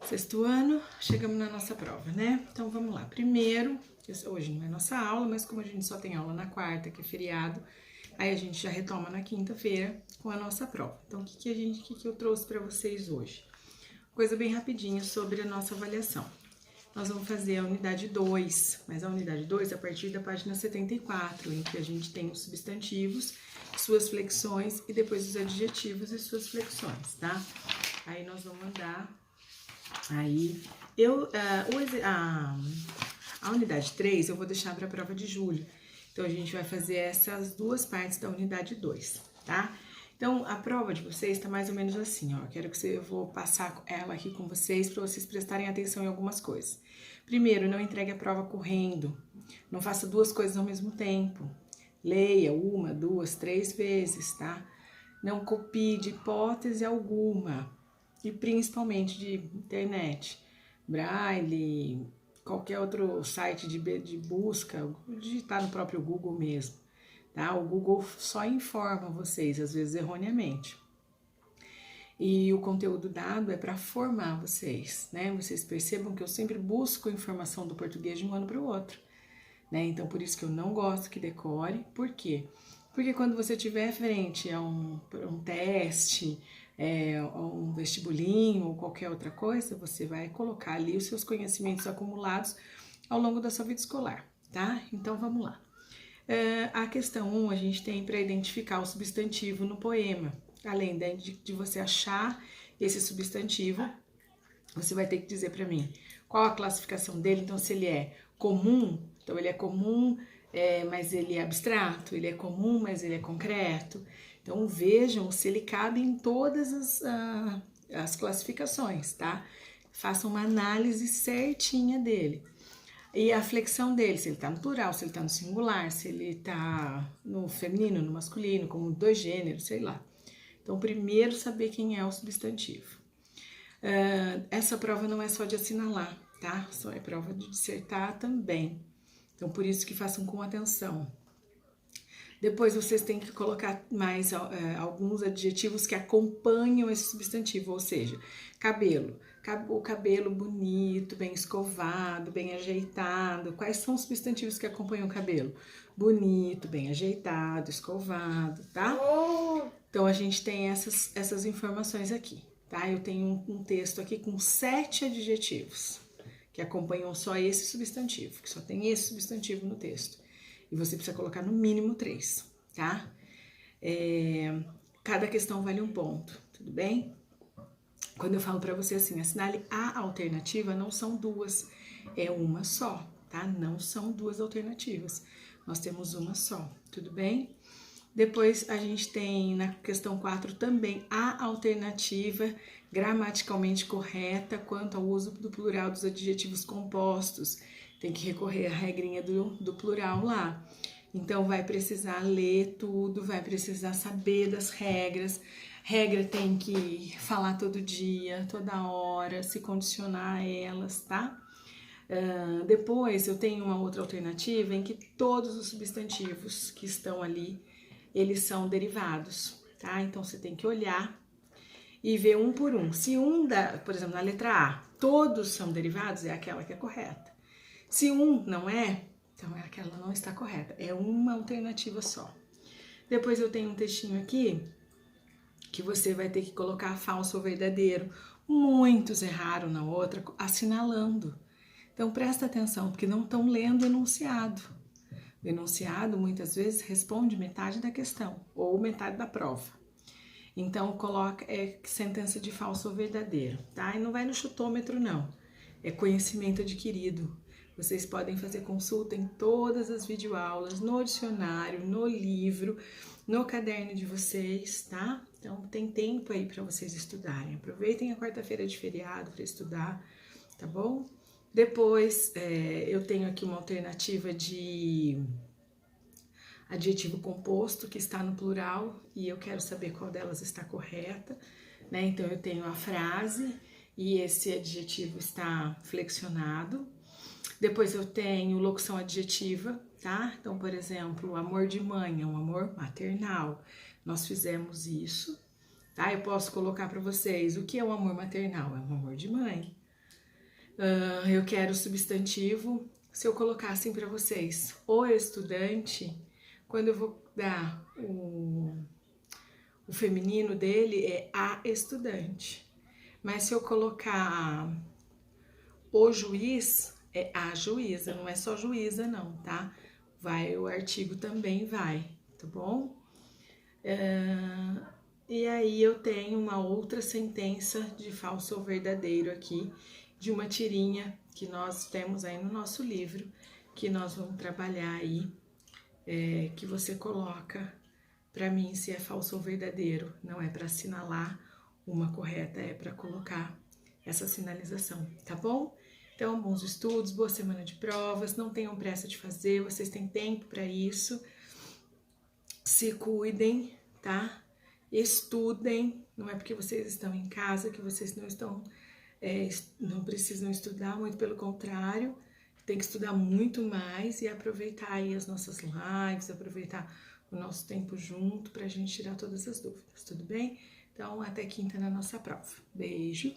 Sexto ano, chegamos na nossa prova, né? Então vamos lá. Primeiro, hoje não é nossa aula, mas como a gente só tem aula na quarta, que é feriado, aí a gente já retoma na quinta-feira com a nossa prova. Então o que eu trouxe para vocês hoje? Coisa bem rapidinha sobre a nossa avaliação. Nós vamos fazer a unidade 2, mas a unidade 2 a partir da página 74, em que a gente tem os substantivos, suas flexões e depois os adjetivos e suas flexões, tá? Aí nós vamos andar. Aí, a unidade 3 eu vou deixar para a prova de julho. Então, a gente vai fazer essas duas partes da unidade 2, tá? Então, a prova de vocês tá mais ou menos assim, ó. Eu vou passar ela aqui com vocês para vocês prestarem atenção em algumas coisas. Primeiro, não entregue a prova correndo. Não faça duas coisas ao mesmo tempo. Leia uma, duas, 3 vezes, tá? Não copie de hipótese alguma. E principalmente de internet, Braille, qualquer outro site de busca, digitar no próprio Google mesmo, tá? O Google só informa vocês, às vezes erroneamente. E o conteúdo dado é para formar vocês, né? Vocês percebam que eu sempre busco informação do português de um ano para o outro, né? Então, por isso que eu não gosto que decore. Por quê? Porque quando você estiver frente a um teste, um vestibulinho ou qualquer outra coisa, você vai colocar ali os seus conhecimentos acumulados ao longo da sua vida escolar, tá? Então, vamos lá. A questão 1, a gente tem para identificar o substantivo no poema. Além de você achar esse substantivo, você vai ter que dizer para mim qual a classificação dele. Então, se ele é comum, então ele é comum, mas ele é abstrato, ele é comum, mas ele é concreto. Então, vejam se ele cabe em todas as classificações, tá? Façam uma análise certinha dele. E a flexão dele, se ele tá no plural, se ele tá no singular, se ele tá no feminino, no masculino, como 2 gêneros, sei lá. Então, primeiro saber quem é o substantivo. Essa prova não é só de assinalar, tá? Só é prova de dissertar também. Então, por isso que façam com atenção. Depois vocês têm que colocar mais alguns adjetivos que acompanham esse substantivo, ou seja, cabelo. O cabelo bonito, bem escovado, bem ajeitado. Quais são os substantivos que acompanham o cabelo? Bonito, bem ajeitado, escovado, tá? Então, a gente tem essas informações aqui, tá? Eu tenho um texto aqui com 7 adjetivos que acompanham só esse substantivo, que só tem esse substantivo no texto. E você precisa colocar no mínimo 3, tá? Cada questão vale um ponto, tudo bem? Quando eu falo pra você assim, assinale a alternativa, não são 2, é uma só, tá? Não são 2 alternativas, nós temos uma só, tudo bem? Depois a gente tem na questão 4 também a alternativa gramaticalmente correta quanto ao uso do plural dos adjetivos compostos. Tem que recorrer à regrinha do plural lá. Então vai precisar ler tudo, vai precisar saber das regras. Regra tem que falar todo dia, toda hora, se condicionar a elas, tá? Depois eu tenho uma outra alternativa em que todos os substantivos que estão ali, eles são derivados, tá? Então, você tem que olhar e ver um por um. Se por exemplo, na letra A, todos são derivados, é aquela que é correta. Se um não é, então é aquela que não está correta. É uma alternativa só. Depois eu tenho um textinho aqui que você vai ter que colocar falso ou verdadeiro. Muitos erraram na outra, assinalando. Então, presta atenção, porque não estão lendo o enunciado. O enunciado, muitas vezes, responde metade da questão, ou metade da prova. Então, coloca sentença de falso ou verdadeiro, tá? E não vai no chutômetro, não. É conhecimento adquirido. Vocês podem fazer consulta em todas as videoaulas, no dicionário, no livro, no caderno de vocês, tá? Então, tem tempo aí para vocês estudarem. Aproveitem a quarta-feira de feriado para estudar, tá bom? Depois, eu tenho aqui uma alternativa de adjetivo composto que está no plural e eu quero saber qual delas está correta, né? Então, eu tenho a frase e esse adjetivo está flexionado. Depois, eu tenho locução adjetiva, tá? Então, por exemplo, amor de mãe é um amor maternal. Nós fizemos isso, tá? Eu posso colocar para vocês o que é o amor maternal? É um amor de mãe. Eu quero substantivo. Se eu colocar assim para vocês, o estudante, quando eu vou dar o feminino dele é a estudante. Mas se eu colocar o juiz, é a juíza, não é só juíza não, tá? Vai, o artigo também vai, tá bom? E aí eu tenho uma outra sentença de falso ou verdadeiro aqui, de uma tirinha que nós temos aí no nosso livro, que nós vamos trabalhar aí, que você coloca para mim se é falso ou verdadeiro. Não é para assinalar uma correta, é para colocar essa sinalização, tá bom? Então, bons estudos, boa semana de provas, não tenham pressa de fazer, vocês têm tempo para isso. Se cuidem, tá? Estudem, não é porque vocês estão em casa que vocês não estão, não precisam estudar, muito pelo contrário, tem que estudar muito mais e aproveitar aí as nossas lives, aproveitar o nosso tempo junto pra gente tirar todas as dúvidas, tudo bem? Então, até quinta na nossa prova. Beijo!